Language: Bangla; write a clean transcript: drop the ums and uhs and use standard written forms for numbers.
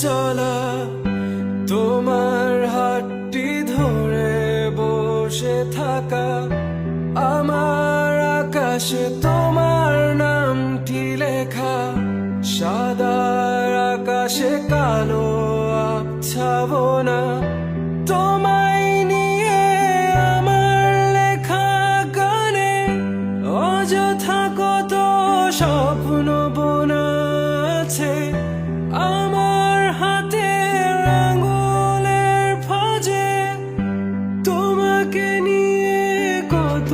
চলা, তোমার হাতটি ধরে বসে থাকা, আমার আকাশে তোমার নামটি লেখা, সাদার আকাশে কালো আচ্ছাবনা, তোমায় নিয়ে আমার লেখা গানে অযথা কত স্বপ্ন বোনা আছে আমার হাতের আঙুলের ফাঁজে, তোমাকে নিয়ে কত